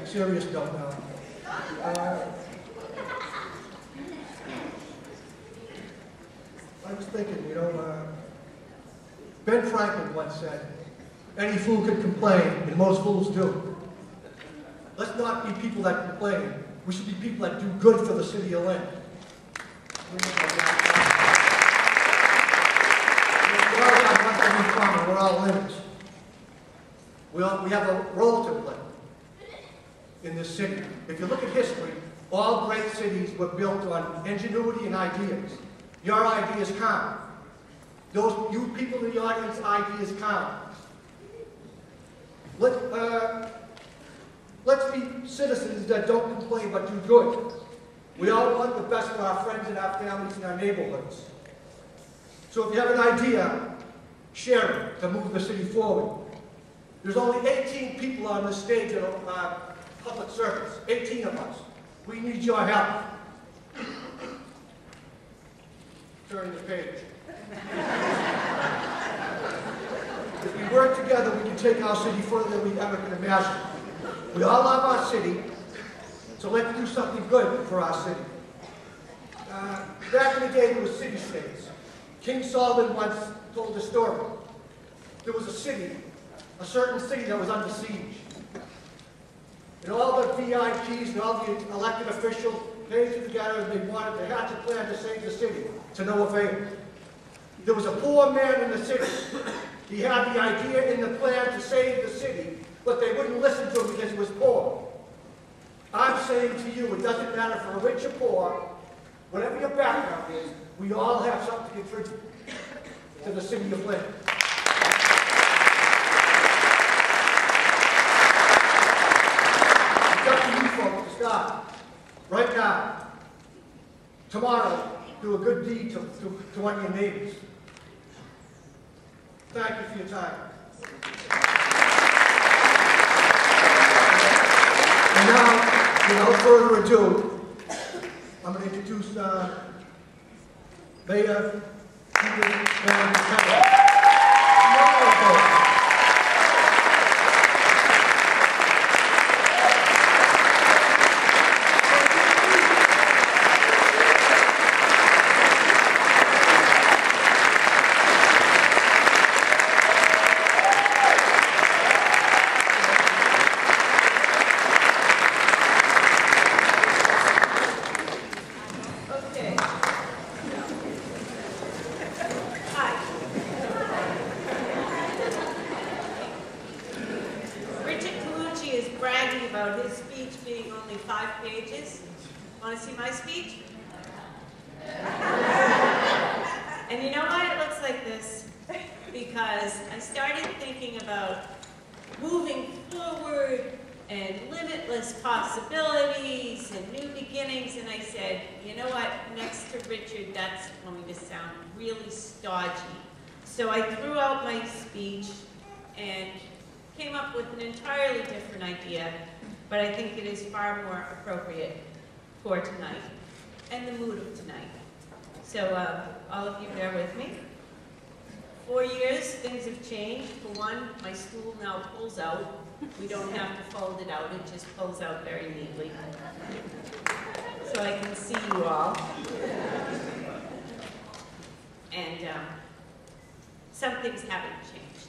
serious note now. I was thinking, you know, Ben Franklin once said, any fool can complain, and most fools do. Let's not be people that complain. We should be people that do good for the city of Lynn. We all have one thing in common. We're all Lynners. We have a role to play in this city. If you look at history, all great cities were built on ingenuity and ideas. Your ideas count. You people in the audience, ideas count. Let's be citizens that don't complain but do good. We all want the best for our friends and our families and our neighborhoods. So if you have an idea, share it to move the city forward. There's only 18 people on this stage that are public service, 18 of us. We need your help. Turn the page. If we work together, we can take our city further than we ever can imagine. We all love our city, so let's do something good for our city. Back in the day, there were city-states. King Solomon once told a story. There was a city, a certain city that was under siege. And all the VIPs and all the elected officials came together and they hatched a plan to save the city, to no avail. There was a poor man in the city. He had the idea in the plan to save the city, but they wouldn't listen to him because he was poor. I'm saying to you, it doesn't matter if we're rich or poor, whatever your background is, we all have something to contribute to the city of Lynn. It's up to you folks to start. Right now. Tomorrow, do a good deed to one of your neighbors. Thank you for your time. And now, without further ado, I'm going to introduce Mayor Judith Flanagan. So I threw out my speech and came up with an entirely different idea, but I think it is far more appropriate for tonight and the mood of tonight. So all of you bear with me. 4 years, things have changed. For one, my stool now pulls out. We don't have to fold it out, it just pulls out very neatly. So I can see you all. And some things haven't changed.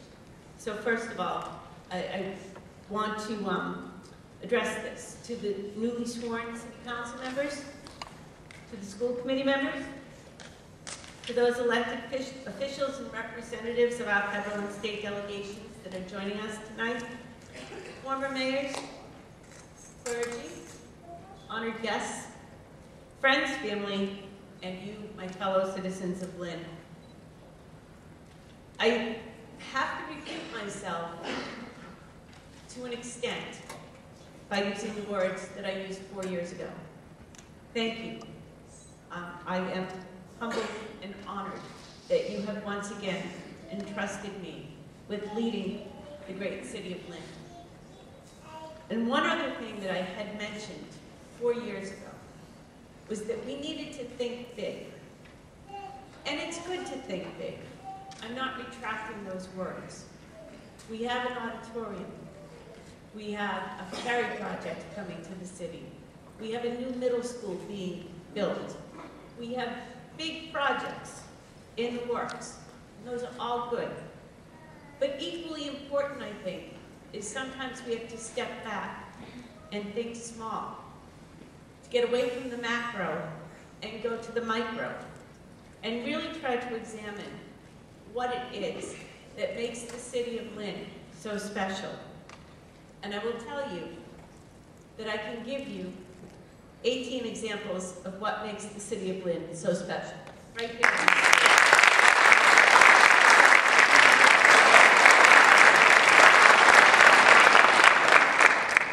So first of all, I want to address this to the newly sworn city council members, to the school committee members, to those elected officials and representatives of our federal and state delegations that are joining us tonight, former mayors, clergy, honored guests, friends, family, and you, my fellow citizens of Lynn. I have to repeat myself to an extent by using the words that I used 4 years ago. Thank you. I am humbled and honored that you have once again entrusted me with leading the great city of Lynn. And one other thing that I had mentioned 4 years ago was that we needed to think big. And it's good to think big. I'm not retracting those words. We have an auditorium. We have a ferry project coming to the city. We have a new middle school being built. We have big projects in the works. And those are all good. But equally important, I think, is sometimes we have to step back and think small. To get away from the macro and go to the micro. And really try to examine what it is that makes the city of Lynn so special. And I will tell you that I can give you 18 examples of what makes the city of Lynn so special. Right there.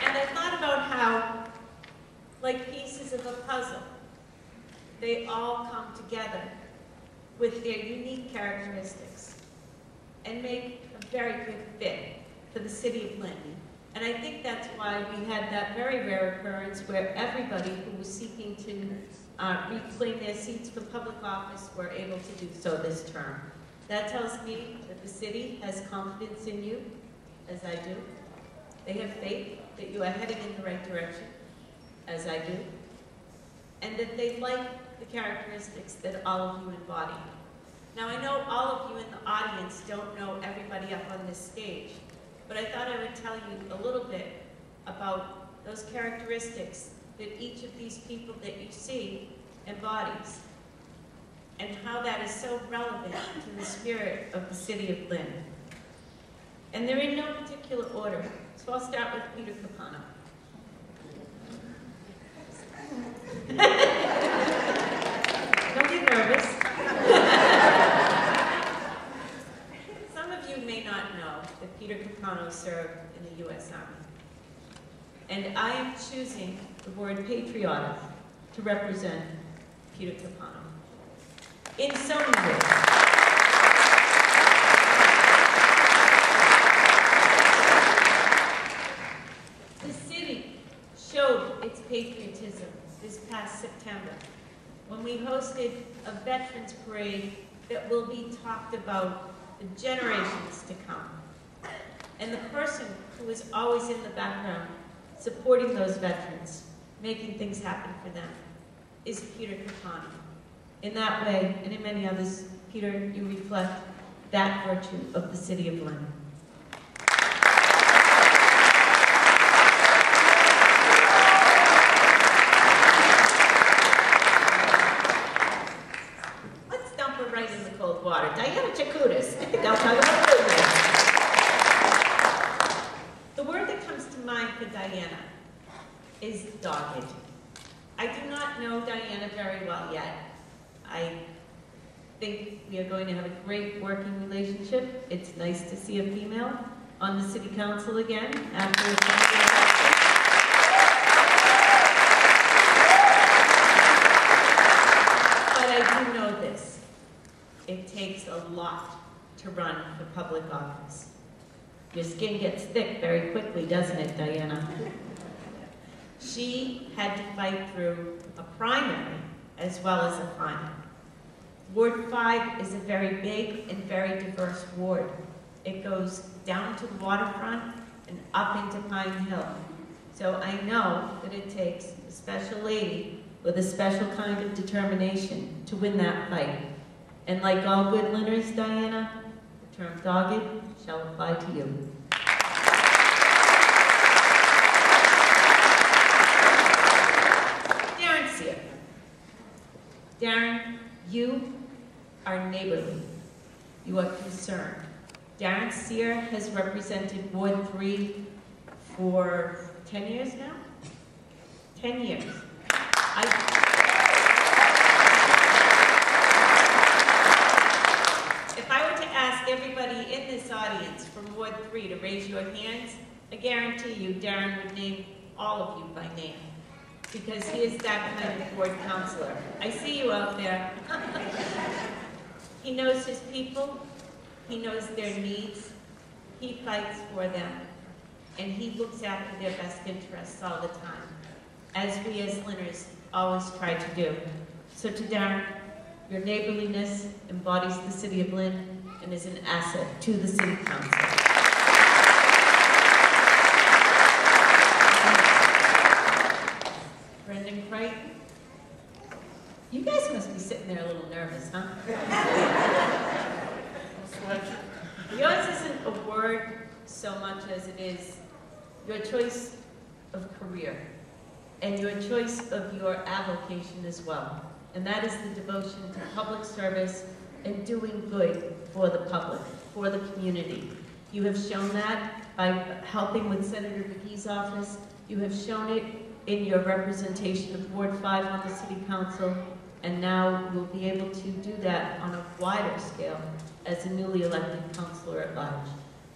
And I thought about how, like pieces of a puzzle, they all come together with their unique characteristics and make a very good fit for the city of Lynn. And I think that's why we had that very rare occurrence where everybody who was seeking to reclaim their seats for public office were able to do so this term. That tells me that the city has confidence in you, as I do. They have faith that you are heading in the right direction, as I do. And that they like the characteristics that all of you embody. Now, I know all of you in the audience don't know everybody up on this stage, but I thought I would tell you a little bit about those characteristics that each of these people that you see embodies, and how that is so relevant to the spirit of the city of Lynn. And they're in no particular order, so I'll start with Peter Capano. Don't get nervous. Some of you may not know that Peter Capano served in the U.S. Army. And I am choosing the word patriotic to represent Peter Capano in so many ways. The city showed its patriotism this past September when we hosted a Veterans Parade that will be talked about for generations to come. And the person who is always in the background supporting those veterans, making things happen for them, is Peter Capano. In that way, and in many others, Peter, you reflect that virtue of the city of Lynn. Let's dump her right in the cold water. Diana Jakutis. I think I'll talk about movement. The word that comes to mind for Diana is dogged. I do not know Diana very well yet. I think we are going to have a great working relationship. It's nice to see a female on the city council again after a 10-year election. But I do know this. It takes a lot to run for public office. Your skin gets thick very quickly, doesn't it, Diana? She had to fight through a primary as well as a final. Ward 5 is a very big and very diverse ward. It goes down to the waterfront and up into Pine Hill. So I know that it takes a special lady with a special kind of determination to win that fight. And like all good Lynners, Diana, the term dogged shall apply to you. Darren, you are neighborly. You are concerned. Darren Sear has represented Ward 3 for 10 years now? 10 years. If I were to ask everybody in this audience from Ward 3 to raise your hands, I guarantee you Darren would name all of you by name, because he is that kind of ward counselor. I see you out there. He knows his people, he knows their needs, he fights for them, and he looks after their best interests all the time, as we as Lynners always try to do. So to Darren, your neighborliness embodies the city of Lynn and is an asset to the city council. so much as it is your choice of career and your choice of your avocation as well. And that is the devotion to public service and doing good for the public, for the community. You have shown that by helping with Senator McGee's office. You have shown it in your representation of Ward 5 on the City Council, and now you'll be able to do that on a wider scale as a newly elected councilor at large.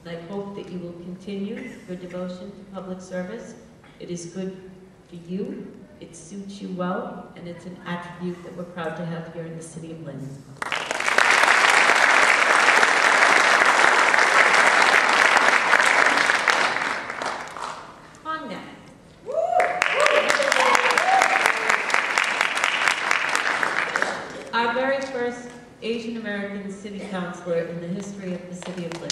And I hope that you will continue your devotion to public service. It is good for you, it suits you well, and it's an attribute that we're proud to have here in the city of Lynn. On that. Our very first Asian American city councilor in the history of the city of Lynn.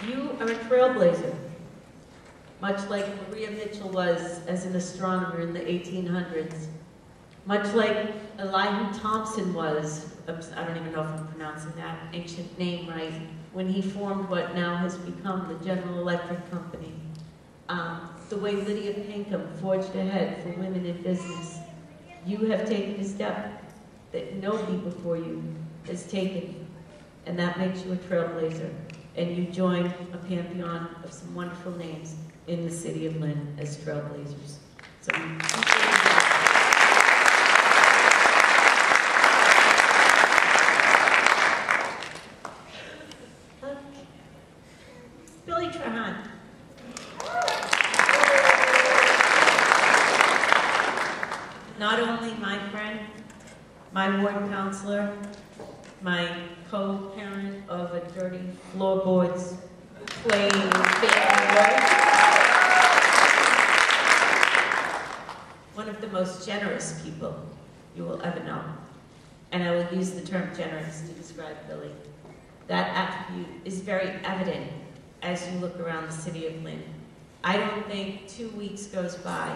You are a trailblazer, much like Maria Mitchell was as an astronomer in the 1800s, much like Elihu Thompson was, I don't even know if I'm pronouncing that ancient name right, when he formed what now has become the General Electric Company. The way Lydia Pinkham forged ahead for women in business. You have taken a step that nobody before you has taken, and that makes you a trailblazer. And you join a pantheon of some wonderful names in the city of Lynn as trailblazers. So Billy Trahan. Not only my friend, my ward counselor, my co-parent of a dirty floorboards playing family, one of the most generous people you will ever know. And I will use the term generous to describe Billy. That attribute is very evident as you look around the city of Lynn. I don't think 2 weeks goes by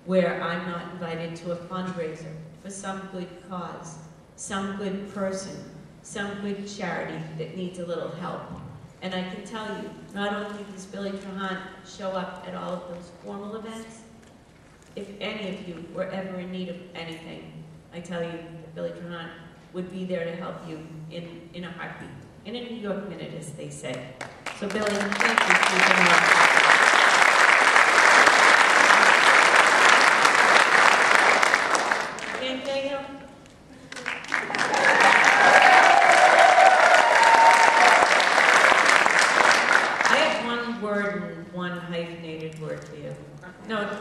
where I'm not invited to a fundraiser for some good cause, some good person, some good charity that needs a little help. And I can tell you, not only does Billy Trahan show up at all of those formal events, if any of you were ever in need of anything, I tell you that Billy Trahan would be there to help you in a heartbeat. In a New York minute, as they say. So Billy, thank you for being here.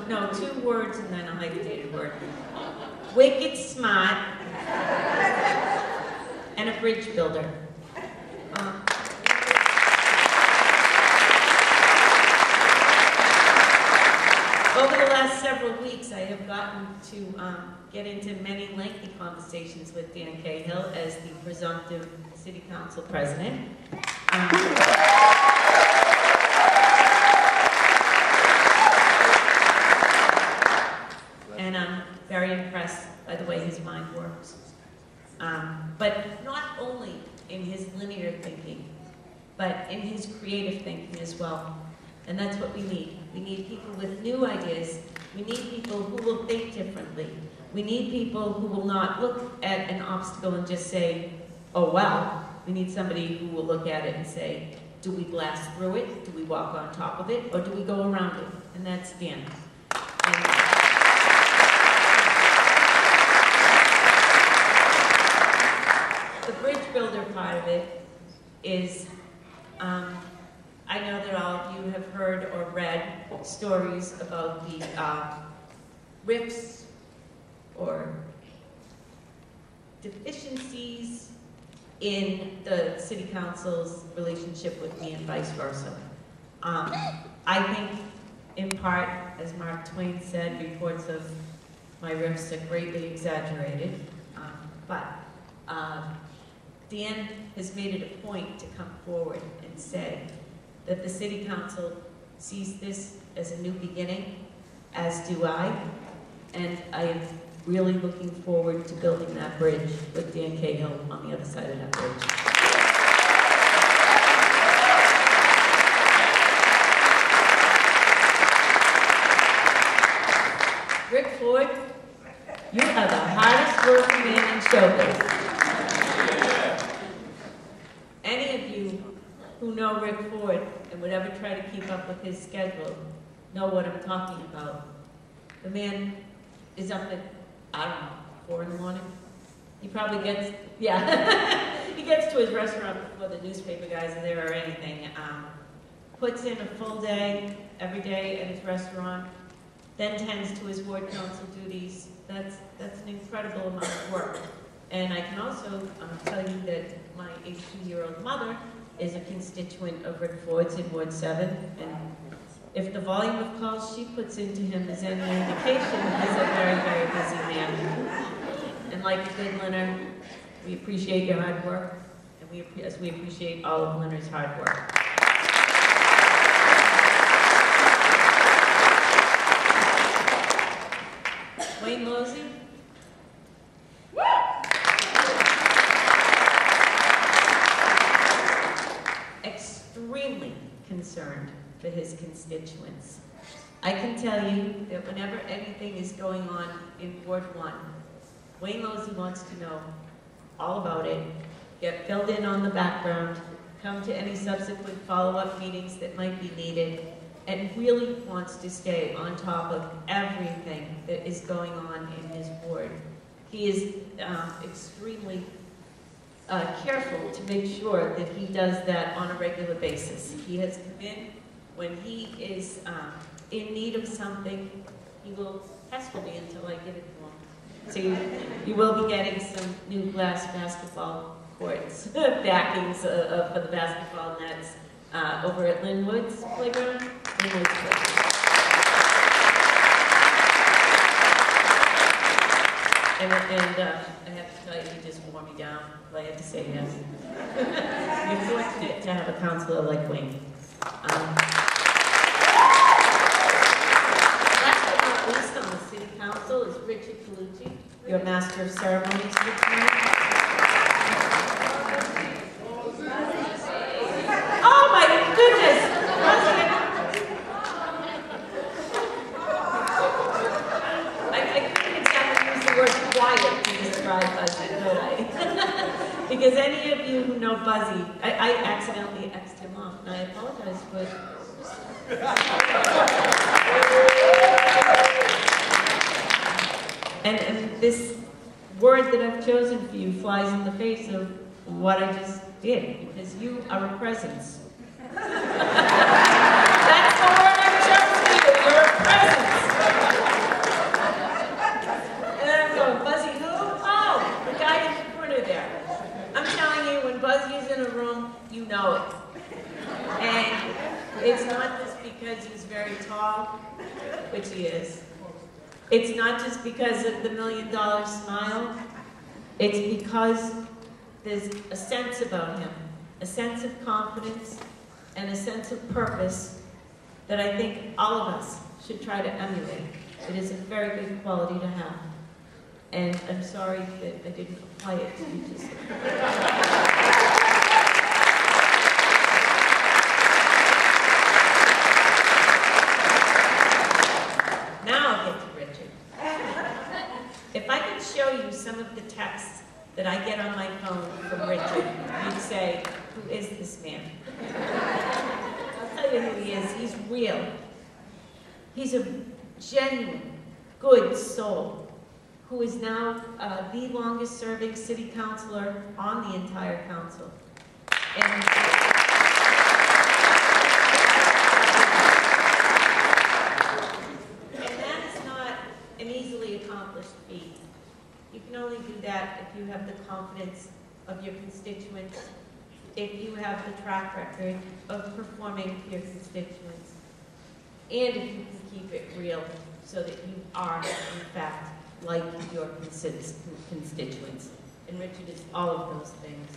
No, 2 words and then a hyphenated word. Wicked smart and a bridge builder. Over the last several weeks, I have gotten to get into many lengthy conversations with Dan Cahill as the presumptive City Council President. And I'm very impressed by the way his mind works. But not only in his linear thinking, but in his creative thinking as well. And that's what we need. We need people with new ideas. We need people who will think differently. We need people who will not look at an obstacle and just say, oh well. We need somebody who will look at it and say, do we blast through it? Do we walk on top of it? Or do we go around it? And that's Dan. The bridge builder part of it is, I know that all of you have heard or read stories about the rifts or deficiencies in the City Council's relationship with me and vice versa. I think, in part, as Mark Twain said, reports of my rifts are greatly exaggerated, but Dan has made it a point to come forward and say that the City Council sees this as a new beginning, as do I, and I have really looking forward to building that bridge with Dan Cahill on the other side of that bridge. Rick Floyd, you are the hardest working man in showbiz. Any of you who know Rick Ford and would ever try to keep up with his schedule know what I'm talking about. The man is up at, I don't know, 4 in the morning. He probably gets, yeah, he gets to his restaurant before the newspaper guys are there or anything. Puts in a full day, every day at his restaurant, then tends to his ward council duties. That's an incredible amount of work. And I can also tell you that my 82-year-old mother is a constituent of Rick Ford's in Ward 7, and if the volume of calls she puts into him is any indication, he's a very, very busy man. And like a good Lynner, we appreciate your hard work, and we appreciate all of Lynner's hard work. Wayne Losey. Extremely concerned for his constituents. I can tell you that whenever anything is going on in Ward 1, Wayne Losey wants to know all about it, get filled in on the background, come to any subsequent follow-up meetings that might be needed, and really wants to stay on top of everything that is going on in his ward. He is extremely careful to make sure that he does that on a regular basis. He has come in when he is in need of something. He will pester me until I give it to him. So you will be getting some new glass basketball courts, backings for the basketball nets over at Linwood's playground. Linwood's playground. And I have to tell you, he just wore me down, but I had to say yes. You're fortunate to have a counselor like Wayne. Last but not least on the city council is Richard Colucci, your master of ceremonies for tonight. Oh my goodness! Quiet to describe Buzzy, don't I? Because any of you who know Buzzy, I accidentally X'd him off, and I apologize, but... and this word that I've chosen for you flies in the face of what I just did, because you are a presence. That's the word I've chosen for you, you're a presence. Buzzy is in a room, you know it. And it's not just because he's very tall, which he is. It's not just because of the $1 million smile. It's because there's a sense about him, a sense of confidence, and a sense of purpose that I think all of us should try to emulate. It is a very good quality to have. And I'm sorry that I didn't apply it to you just Now I'll get to Richard. If I could show you some of the texts that I get on my phone from Richard, you'd say, who is this man? I'll tell you who he is. He's real. He's a genuine, good soul who is now the longest serving city councilor on the entire council. And that is not an easily accomplished feat. You can only do that if you have the confidence of your constituents, if you have the track record of performing for your constituents, and if you can keep it real so that you are, in fact, like your constituents. And Richard is all of those things.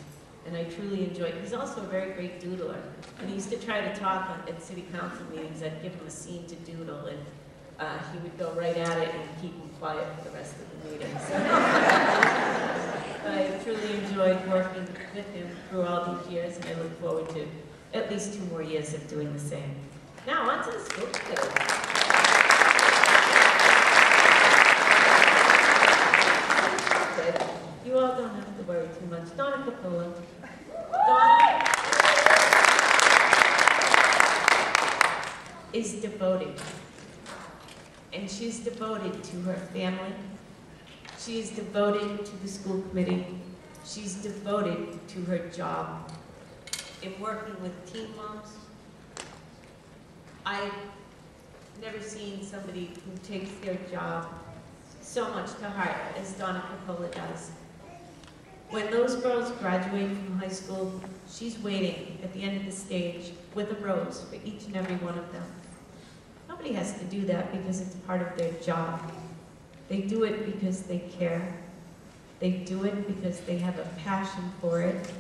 And I truly enjoy it. He's also a very great doodler. And he used to try to talk at city council meetings. I'd give him a scene to doodle. And he would go right at it and keep him quiet for the rest of the meeting. So I truly enjoyed working with him through all these years, and I look forward to at least 2 more years of doing the same. Now, on to the school committee. You all don't have to worry too much. Donna Capola. Donna is devoted. And she's devoted to her family. She is devoted to the school committee. She's devoted to her job. In working with teen moms, I've never seen somebody who takes their job so much to heart as Donna Capola does. When those girls graduate from high school, she's waiting at the end of the stage with a rose for each and every one of them. Nobody has to do that because it's part of their job. They do it because they care. They do it because they have a passion for it,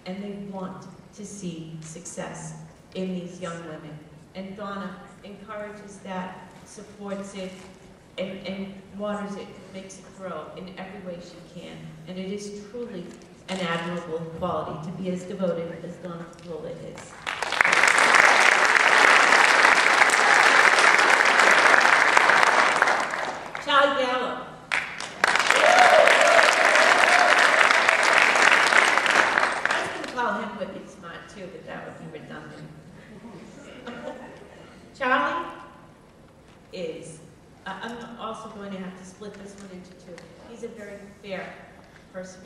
and they want to see success in these young women. And Donna encourages that, supports it, and waters it, makes it grow in every way she can. And it is truly an admirable quality to be as devoted as Donna Capola is. Charlie Gallo. I was going to call him Whitney Smart too, but that would be redundant. Charlie is, I'm also going to have to split this one into 2. He's a very fair person.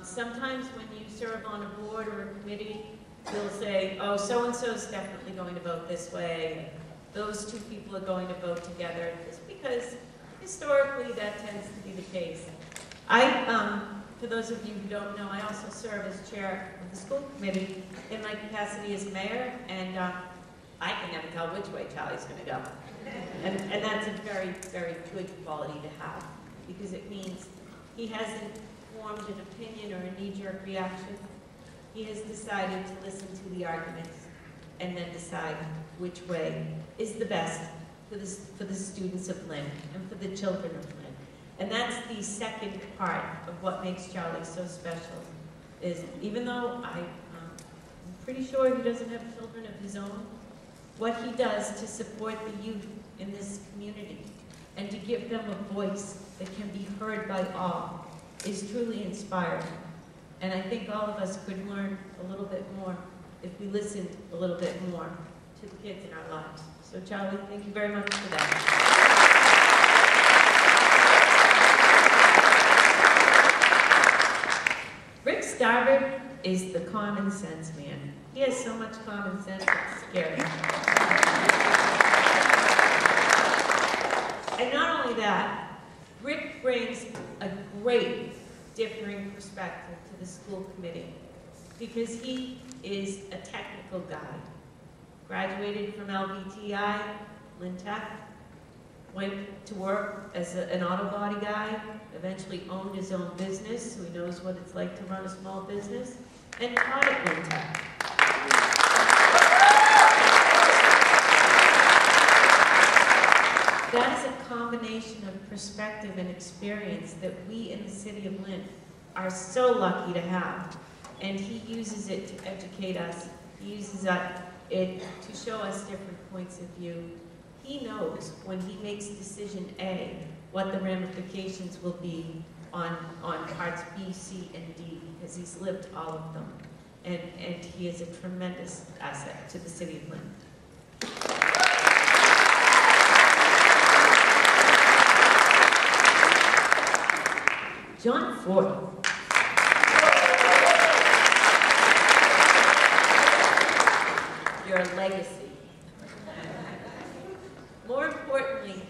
Sometimes when you serve on a board or a committee, you'll say, oh, so-and-so's definitely going to vote this way. Those 2 people are going to vote together, just because historically that tends to be the case. For those of you who don't know, I also serve as chair of the school committee in my capacity as mayor, and I can never tell which way Charlie's going to go. And that's a very, very good quality to have, because it means he hasn't formed an opinion or a knee-jerk reaction. He has decided to listen to the arguments and then decide which way is the best for the students of Lynn and for the children of Lynn. And that's the second part of what makes Charlie so special, is even though I'm pretty sure he doesn't have children of his own, what he does to support the youth in this community and to give them a voice that can be heard by all is truly inspiring. And I think all of us could learn a little bit more if we listened a little bit more to the kids in our lives. So Charlie, thank you very much for that. Rick Starboard is the common sense man. He has so much common sense, it's scary. And not only that, Rick brings a great differing perspective to the school committee, because he is a technical guy. Graduated from LVTI, Lynn Tech, went to work as an auto body guy, eventually owned his own business, so he knows what it's like to run a small business, and taught at Lynn Tech. That is a combination of perspective and experience that we in the city of Lynn are so lucky to have. And he uses it to educate us. He uses it to show us different points of view. He knows when he makes decision A, what the ramifications will be on parts B, C, and D, because he's lived all of them. And he is a tremendous asset to the city of Lynn. John Ford. Your legacy. More importantly,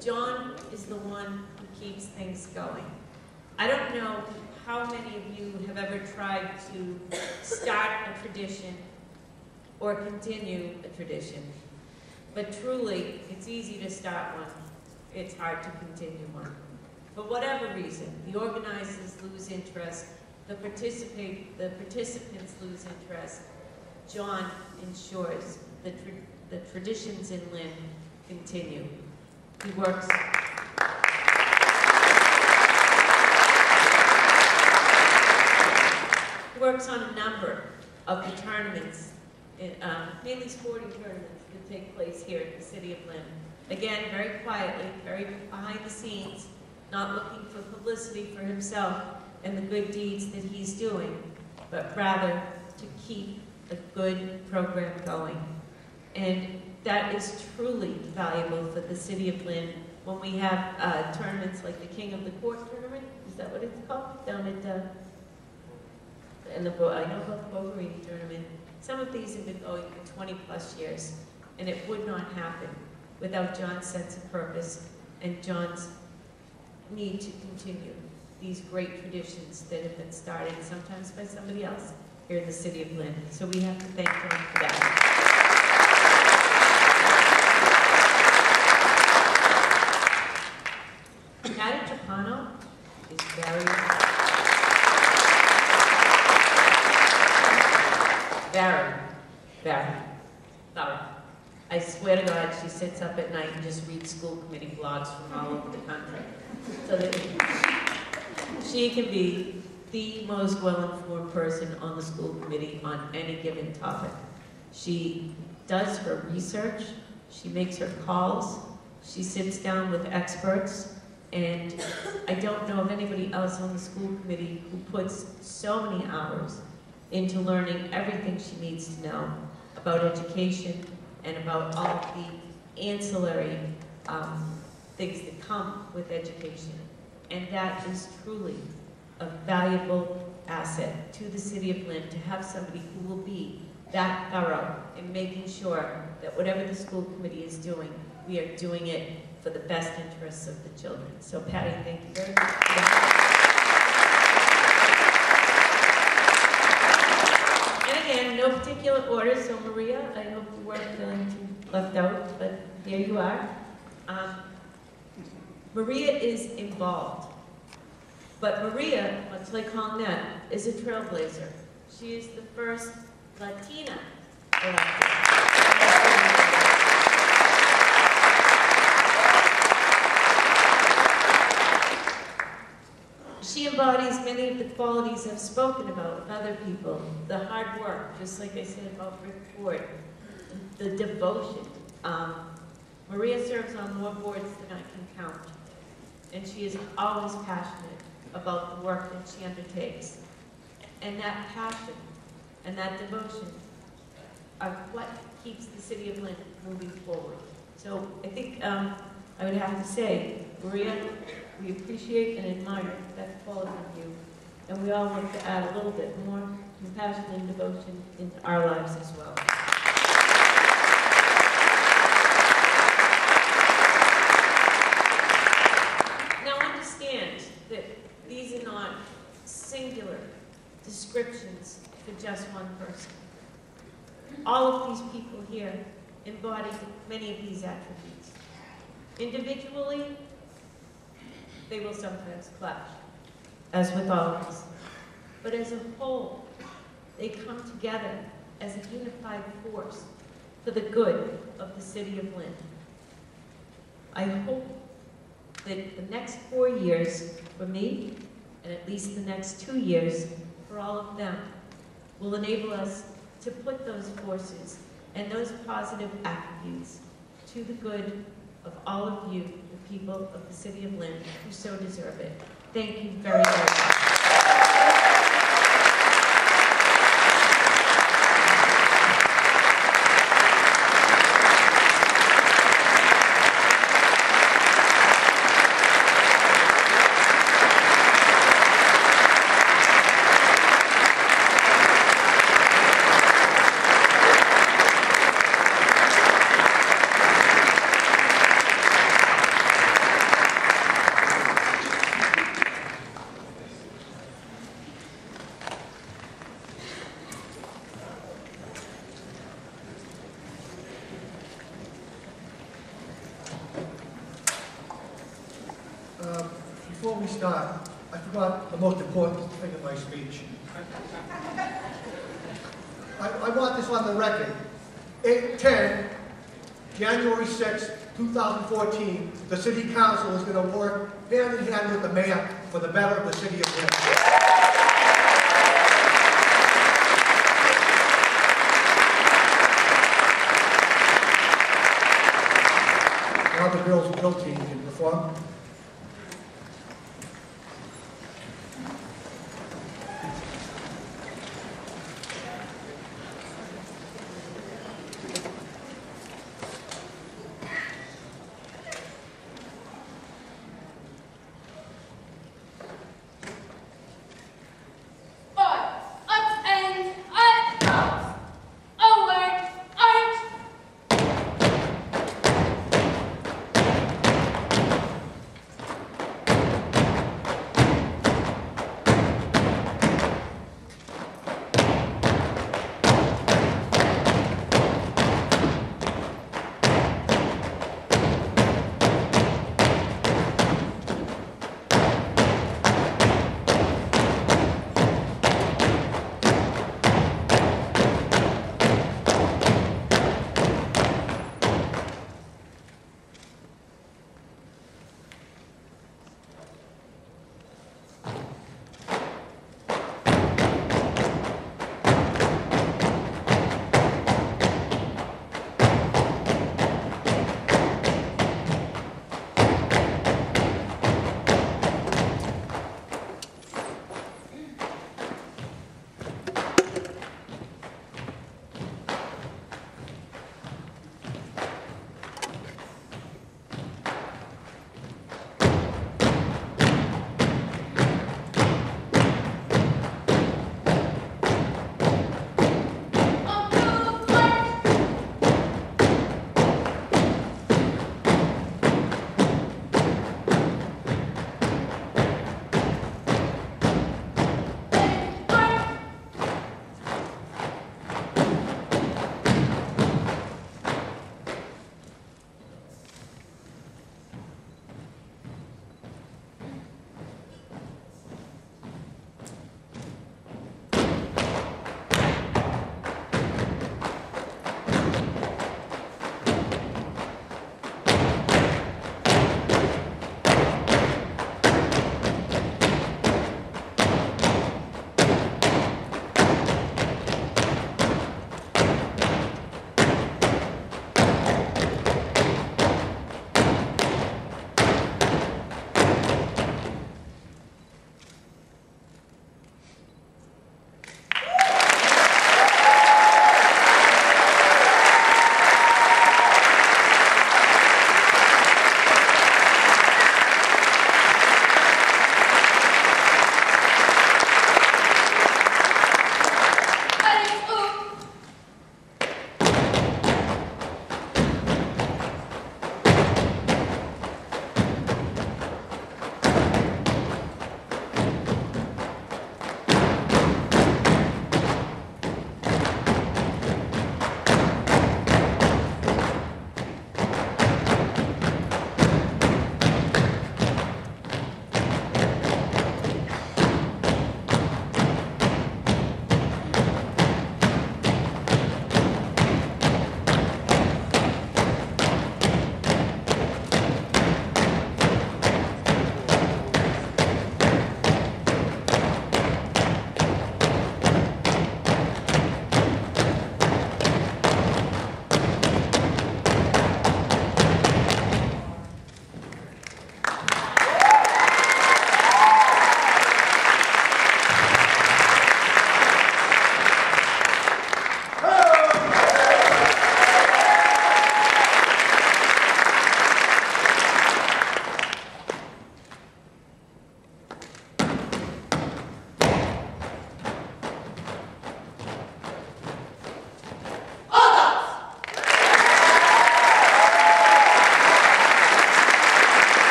John is the one who keeps things going. I don't know how many of you have ever tried to start a tradition or continue a tradition, but truly, it's easy to start one. It's hard to continue one. For whatever reason, the organizers lose interest, the participants lose interest. John ensures the traditions in Lynn continue. He works on a number of the tournaments, mainly sporting tournaments that take place here in the city of Lynn. Again, very quietly, very behind the scenes, not looking for publicity for himself and the good deeds that he's doing, but rather to keep a good program going. And that is truly valuable for the city of Lynn when we have tournaments like the King of the Court tournament. Is that what it's called? Down at I know about the Bogarini tournament. Some of these have been going for 20 plus years, and it would not happen without John's sense of purpose and John's need to continue these great traditions that have been started sometimes by somebody else here in the city of Lynn. So we have to thank John for that. Patty Trapano is very thorough. I swear to God, she sits up at night and just reads school committee blogs from all over the country. So that she can be the most well-informed person on the school committee on any given topic. She does her research, she makes her calls, she sits down with experts, and I don't know of anybody else on the school committee who puts so many hours into learning everything she needs to know about education and about all of the ancillary things that come with education. And that is truly a valuable asset to the city of Lynn, to have somebody who will be that thorough in making sure that whatever the school committee is doing, we are doing it for the best interests of the children. So Patty, thank you very much for that. And again, no particular order, so Maria, I hope you weren't feeling too left out, but here you are. Maria is involved, but Maria, much like Colnette, is a trailblazer. She is the first Latina elected. She embodies many of the qualities I've spoken about with other people. The hard work, just like I said about Rick Ford, the devotion. Maria serves on more boards than I can count. And she is always passionate about the work that she undertakes. And that passion and that devotion are what keeps the city of Lynn moving forward. So I think I would have to say, Maria, we appreciate and admire that quality of you. And we all want to add a little bit more compassion and devotion into our lives as well. That these are not singular descriptions for just one person. All of these people here embody many of these attributes. Individually, they will sometimes clash, as with all of us. But as a whole, they come together as a unified force for the good of the city of Lynn. I hope that the next 4 years for me, and at least the next 2 years for all of them, will enable us to put those forces and those positive attributes to the good of all of you, the people of the city of Lynn, who so deserve it. Thank you very, very much. Before we start, I forgot the most important thing in my speech. I want this on the record. 8/10, January 6th, 2014, the City Council is going to work hand in hand with the mayor for the better of the city of Lynn. Now the girls' drill team can perform.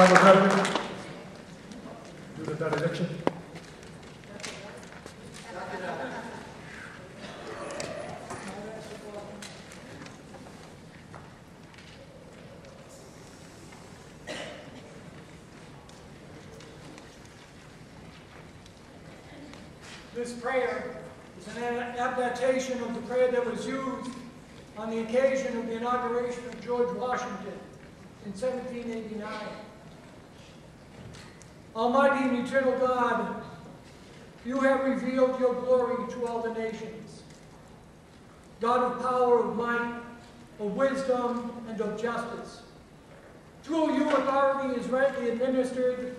have a veteran, Judith benediction. This prayer is an adaptation of the prayer that was used on the occasion of the inauguration of George Washington in 1789. Almighty and eternal God, you have revealed your glory to all the nations. God of power, of might, of wisdom, and of justice. Through you authority is rightly administered,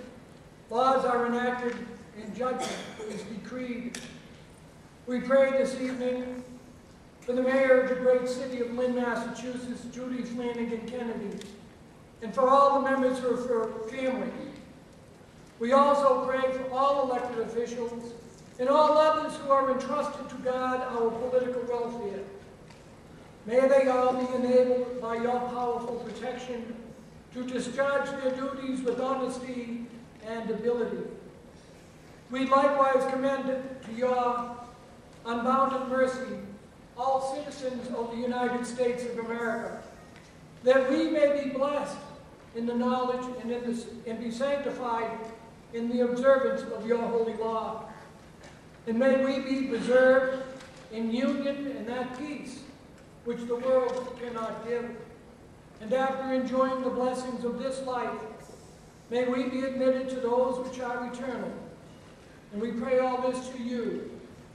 laws are enacted, and judgment is decreed. We pray this evening for the mayor of the great city of Lynn, Massachusetts, Judith Flanagan Kennedy, and for all the members of her family. We also pray for all elected officials and all others who are entrusted to guard our political welfare. May they all be enabled by your powerful protection to discharge their duties with honesty and ability. We likewise commend to your unbounded mercy all citizens of the United States of America, that we may be blessed in the knowledge and be sanctified in the observance of your holy law. And may we be preserved in union and that peace which the world cannot give. And after enjoying the blessings of this life, may we be admitted to those which are eternal. And we pray all this to you,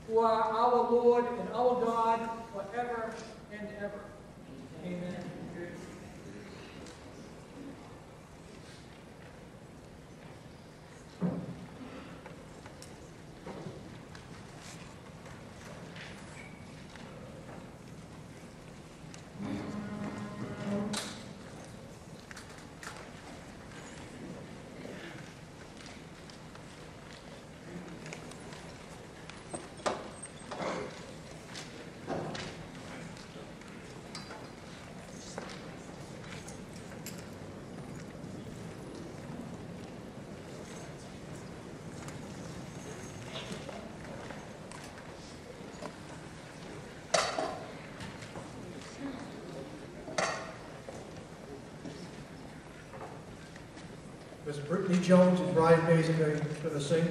who are our Lord and our God, forever and ever. Amen. Ms. Brittany Jones and Brian Mason are going to sing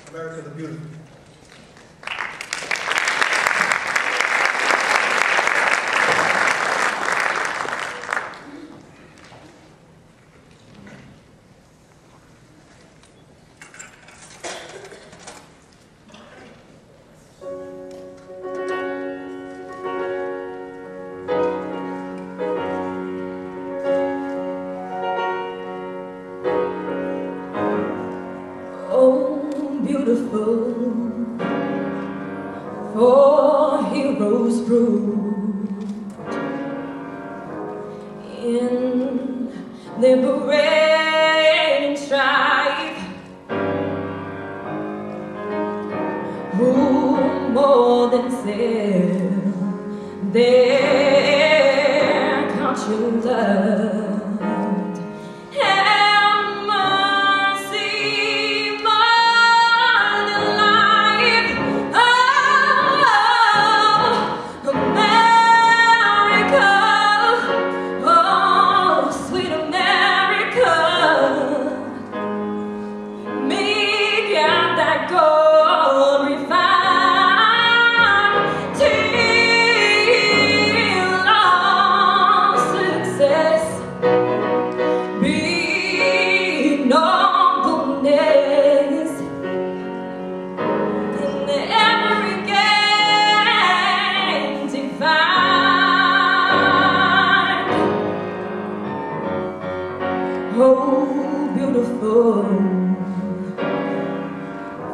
America the Beautiful. For heroes proved in liberating strife, who more than self their conscience loved.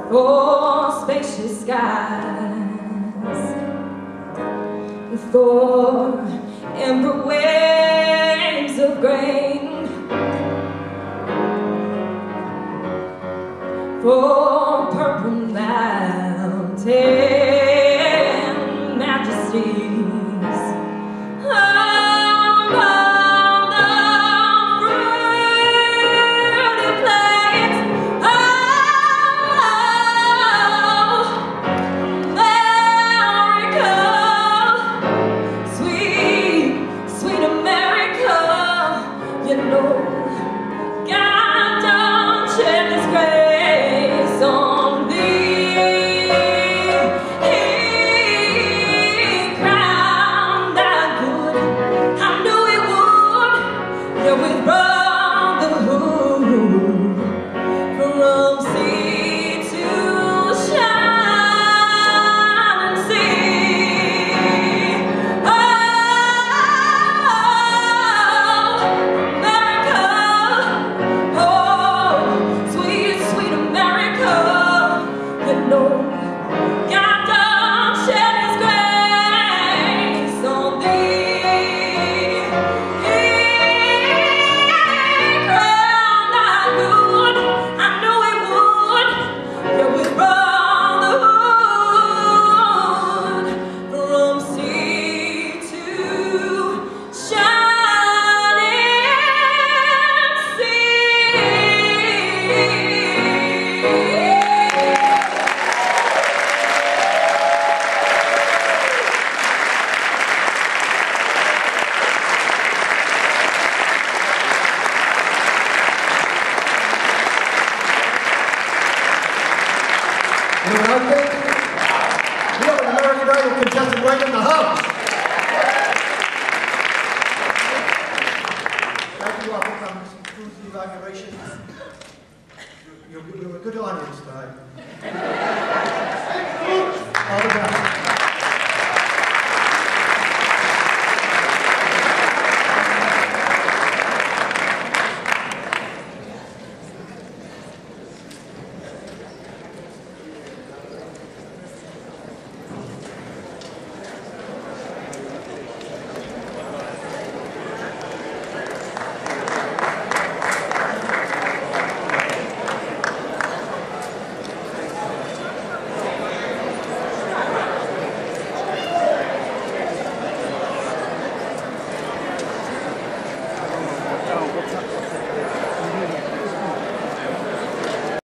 For spacious skies, for amber waves of grain, for